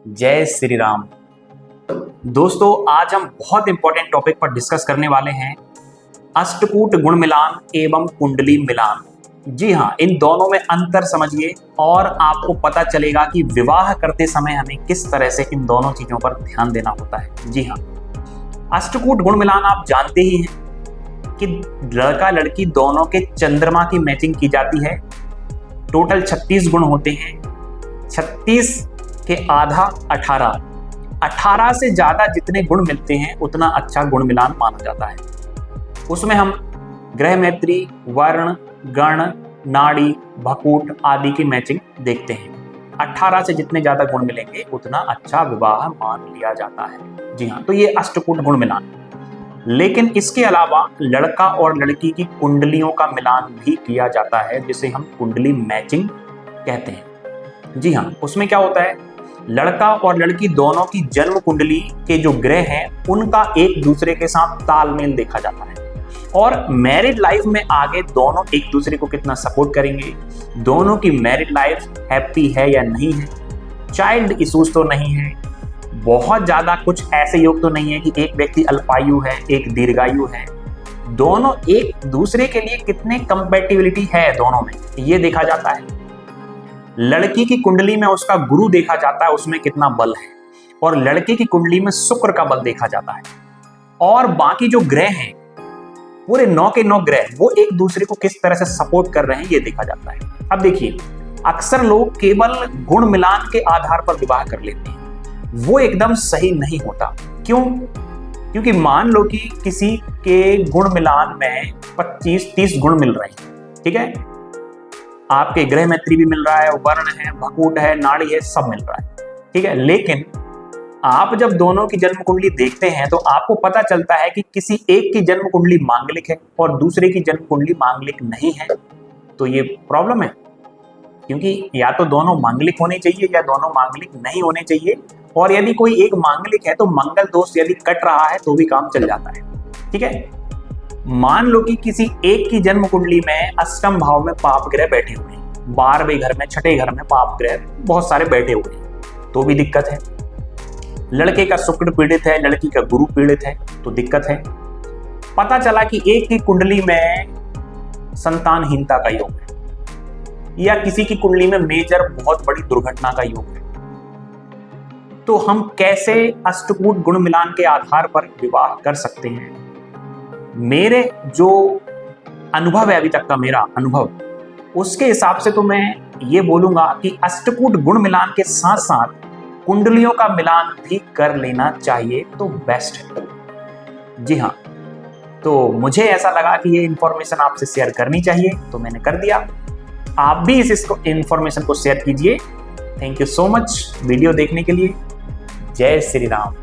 जय श्री राम। दोस्तों, आज हम बहुत इंपॉर्टेंट टॉपिक पर डिस्कस करने वाले हैं, अष्टकूट गुण मिलान एवं कुंडली मिलान। जी हाँ, इन दोनों में अंतर समझिए और आपको पता चलेगा कि विवाह करते समय हमें किस तरह से इन दोनों चीजों पर ध्यान देना होता है। जी हाँ, अष्टकूट गुण मिलान आप जानते ही हैं कि लड़का लड़की दोनों के चंद्रमा की मैचिंग की जाती है। टोटल 36 गुण होते हैं, 36 के आधा 18 से ज्यादा जितने गुण मिलते हैं उतना अच्छा गुण मिलान माना जाता है। उसमें हम ग्रह मैत्री, वर्ण, गण, नाड़ी, भकूट आदि की मैचिंग देखते हैं। 18 से जितने ज्यादा गुण मिलेंगे उतना अच्छा विवाह मान लिया जाता है। जी हाँ, तो ये अष्टकूट गुण मिलान। लेकिन इसके अलावा लड़का और लड़की की कुंडलियों का मिलान भी किया जाता है, जिसे हम कुंडली मैचिंग कहते हैं। जी हाँ, उसमें क्या होता है, लड़का और लड़की दोनों की जन्म कुंडली के जो ग्रह हैं उनका एक दूसरे के साथ तालमेल देखा जाता है और मैरिड लाइफ में आगे दोनों एक दूसरे को कितना सपोर्ट करेंगे, दोनों की मैरिड लाइफ हैप्पी है या नहीं है, चाइल्ड इश्यूज तो नहीं है, बहुत ज्यादा कुछ ऐसे योग तो नहीं है कि एक व्यक्ति अल्पायु है एक दीर्घायु है, दोनों एक दूसरे के लिए कितने कंपैटिबिलिटी है दोनों में, ये देखा जाता है। लड़की की कुंडली में उसका गुरु देखा जाता है, उसमें कितना बल है, और लड़के की कुंडली में शुक्र का बल देखा जाता है। और बाकी जो ग्रह हैं, पूरे 9 के 9 ग्रह, वो एक दूसरे को किस तरह से सपोर्ट कर रहे हैं ये देखा जाता है। अब देखिए, अक्सर लोग केवल गुण मिलान के आधार पर विवाह कर लेते हैं, वो एकदम सही नहीं होता। क्यों? क्योंकि मान लो कि किसी के गुण मिलान में 25-30 गुण मिल रहे हैं, ठीक है, आपके ग्रह मैत्री भी मिल रहा है, वर्ण है, भकूट है, नाड़ी है, सब मिल रहा है, ठीक है। लेकिन आप जब दोनों की जन्म कुंडली देखते हैं तो आपको पता चलता है कि किसी एक की जन्म कुंडली मांगलिक है और दूसरे की जन्म कुंडली मांगलिक नहीं है, तो ये प्रॉब्लम है। क्योंकि या तो दोनों मांगलिक होने चाहिए या दोनों मांगलिक नहीं होने चाहिए, और यदि कोई एक मांगलिक है तो मंगल दोष यदि कट रहा है तो भी काम चल जाता है, ठीक है। मान लो कि किसी एक की जन्म कुंडली में अष्टम भाव में पाप ग्रह बैठे हुए हैं, 12वें घर में, 6ठे घर में पाप ग्रह बहुत सारे बैठे हुए हैं, तो भी दिक्कत है। लड़के का शुक्र पीड़ित है, लड़की का गुरु पीड़ित है, तो दिक्कत है। पता चला कि एक की कुंडली में संतानहीनता का योग है या किसी की कुंडली में मेजर बहुत बड़ी दुर्घटना का योग है, तो हम कैसे अष्टकूट गुण मिलान के आधार पर विवाह कर सकते हैं? मेरे जो अनुभव है, अभी तक का मेरा अनुभव, उसके हिसाब से तो मैं ये बोलूंगा कि अष्टकूट गुण मिलान के साथ साथ कुंडलियों का मिलान भी कर लेना चाहिए, तो बेस्ट है। जी हाँ, तो मुझे ऐसा लगा कि ये इंफॉर्मेशन आपसे शेयर करनी चाहिए, तो मैंने कर दिया। आप भी इस इंफॉर्मेशन को शेयर कीजिए। Thank you so much video देखने के लिए। जय श्री राम।